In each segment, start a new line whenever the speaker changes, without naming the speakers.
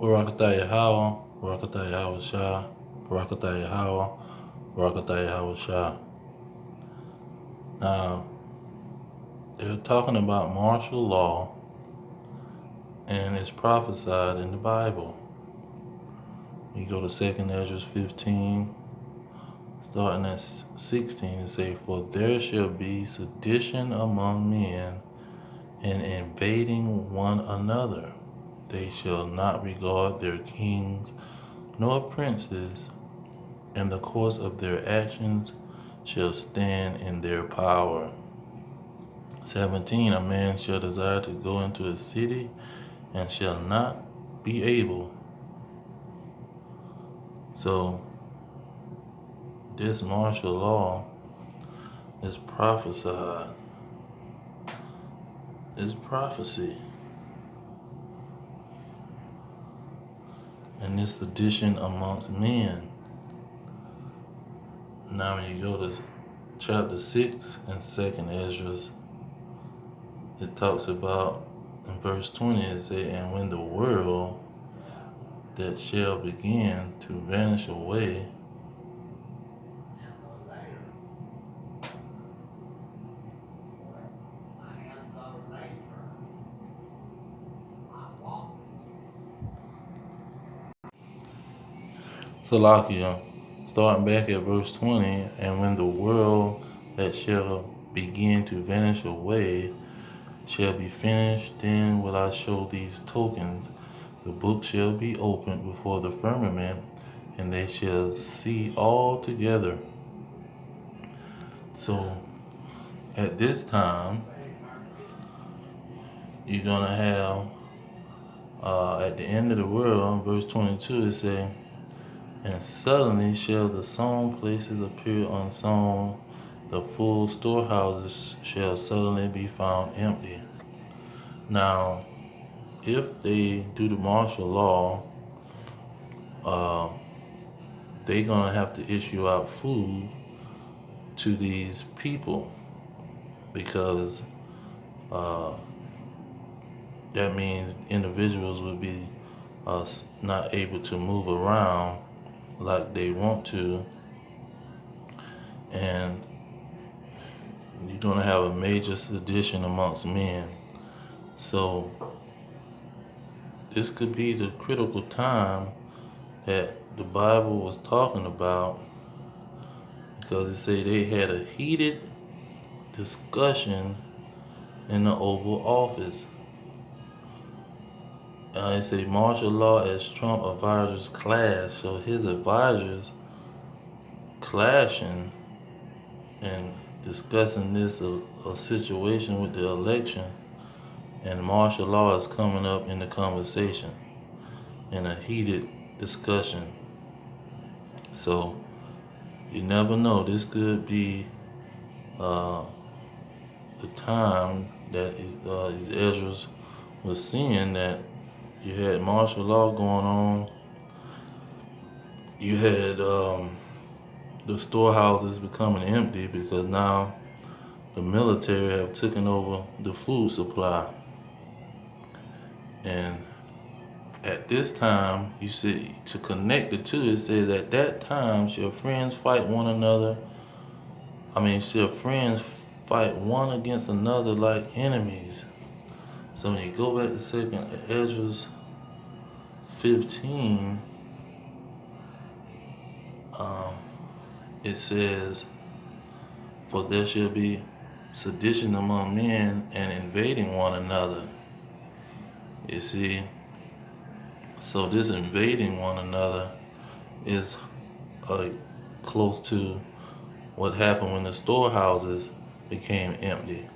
Barakatah Yahweh, Barakatah Yahweh Shah, Barakatah Yahweh, Barakatah Yahweh Shah. Now, they're talking about martial law, and it's prophesied in the Bible. You go to 2nd Ezra 15, starting at 16, and say, "For there shall be sedition among men, and invading one another. They shall not regard their kings nor princes, and the course of their actions shall stand in their power." 17, a man shall desire to go into a city and shall not be able. So, this martial law is prophesied. It's prophecy. And this sedition amongst men. Now when you go to chapter 6 in 2nd Ezra, it talks about, in verse 20, it says, "And when the world that shall begin to vanish away, Salakia, starting back at verse 20, "And when the world that shall begin to vanish away shall be finished, then will I show these tokens. The book shall be opened before the firmament, and they shall see all together." So, at this time, you're going to have, at the end of the world, verse 22, it says, "And suddenly shall the sown places appear unsown, the full storehouses shall suddenly be found empty." Now, if they do the martial law, they're going to have to issue out food to these people, because that means individuals would be not able to move around like they want to, and you're going to have a major sedition amongst men. So this could be the critical time that the Bible was talking about, because it say they had a heated discussion in the Oval Office. It say martial law as Trump advisors clash. So his advisors clashing and discussing this a situation with the election, and martial law is coming up in the conversation in a heated discussion. So you never know. This could be the time that Ezra was seeing that you had martial law going on. You had the storehouses becoming empty because now the military have taken over the food supply. And at this time, you see, to connect the two, it says, "At that time shall friends fight one another. Shall friends fight one against another like enemies." So when you go back to 2nd Ezra 15, it says, "For there shall be sedition among men and invading one another." You see, so this invading one another is close to what happened when the storehouses became empty.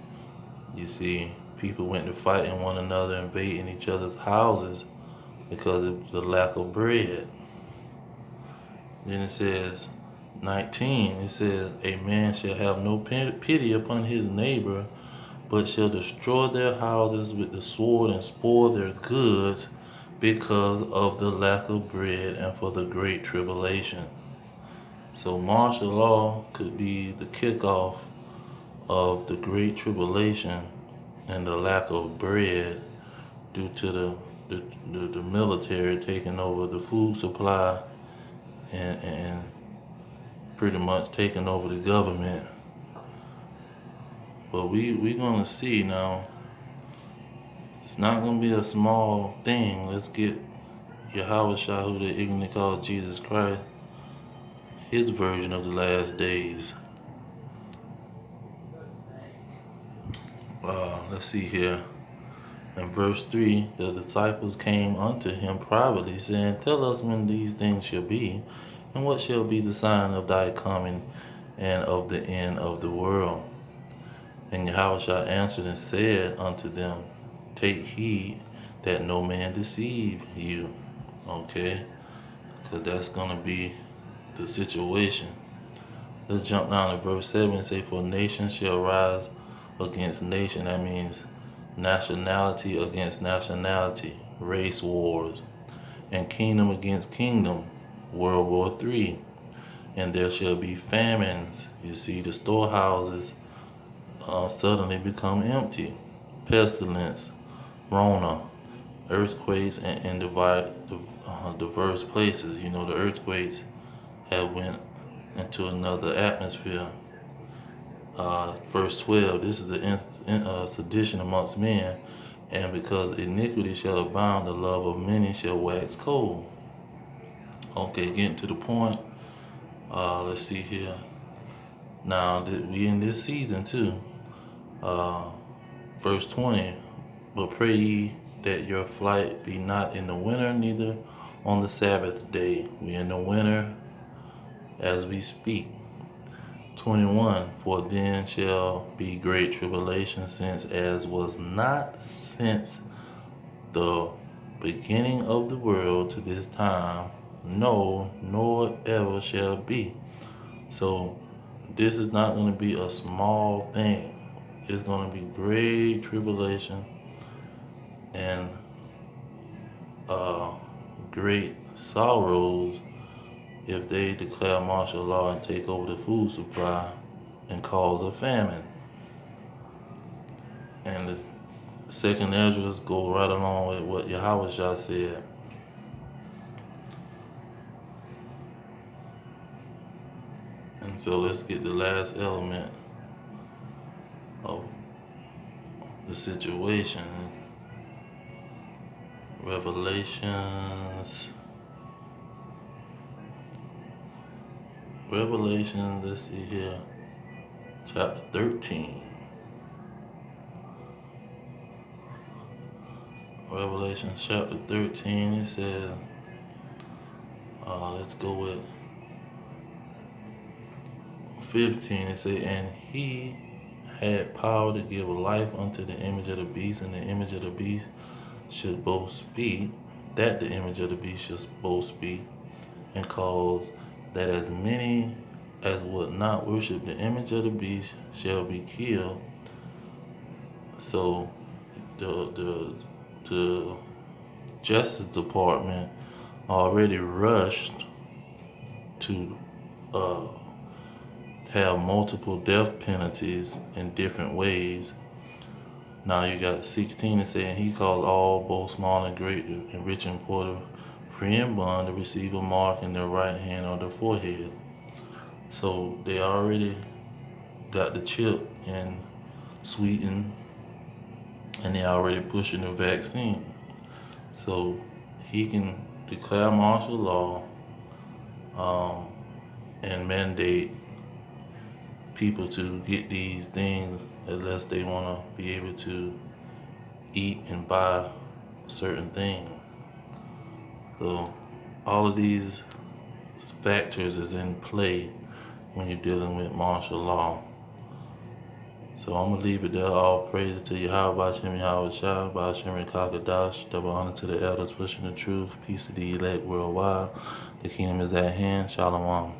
You see, people went to fighting one another, invading each other's houses because of the lack of bread. Then it says, 19, it says, "A man shall have no pity upon his neighbor, but shall destroy their houses with the sword and spoil their goods because of the lack of bread and for the great tribulation." So martial law could be the kickoff of the great tribulation and the lack of bread due to the the military taking over the food supply and pretty much taking over the government. But we gonna see now. It's not gonna be a small thing. Let's get Yahweh Shah, who they ignorantly call Jesus Christ, his version of the last days. Let's see here. In verse 3, the disciples came unto him privately, saying, Tell us when these things shall be, and what shall be the sign of thy coming and of the end of the world. And Yahushua answered and said unto them, Take heed that no man deceive you. Okay? Because that's going to be the situation. Let's jump down to verse 7 and say, For nation shall rise against nation. That means nationality against nationality, race wars, and kingdom against kingdom, World War III. And there shall be famines. You see, the storehouses suddenly become empty. Pestilence, Rona, earthquakes, and in diverse places. You know, the earthquakes have went into another atmosphere. Verse 12, this is the sedition amongst men, and because iniquity shall abound, the love of many shall wax cold. Okay, getting to the point. Let's see here. Now, we in this season too. Verse 20, But pray ye that your flight be not in the winter, neither on the Sabbath day. We in the winter as we speak. 21, For then shall be great tribulation, since as was not since the beginning of the world to this time, no, nor ever shall be. So this is not going to be a small thing. It's going to be great tribulation and great sorrows if they declare martial law and take over the food supply and cause a famine. And the second Ezra go right along with what Yahweh said. And so let's get the last element of the situation. Revelations, let's see here, chapter 13. Revelation chapter 13, it says, let's go with 15. It says, And he had power to give life unto the image of the beast, and the image of the beast should both speak, that the image of the beast should both speak, and cause that as many as would not worship the image of the beast shall be killed. So the Justice Department already rushed to have multiple death penalties in different ways. Now you got 16 and saying he caused all, both small and great, and rich and poor, free and bond, to receive a mark in their right hand or their forehead. So they already got the chip in Sweden, and they already pushing the vaccine. So he can declare martial law and mandate people to get these things unless they want to be able to eat and buy certain things. So all of these factors is in play when you're dealing with martial law. So I'm going to leave it there. All praises to Yahweh Bashem Yahweh Shah, Bashem Kakadash, double honor to the elders pushing the truth, peace to the elect worldwide. The kingdom is at hand. Shalom.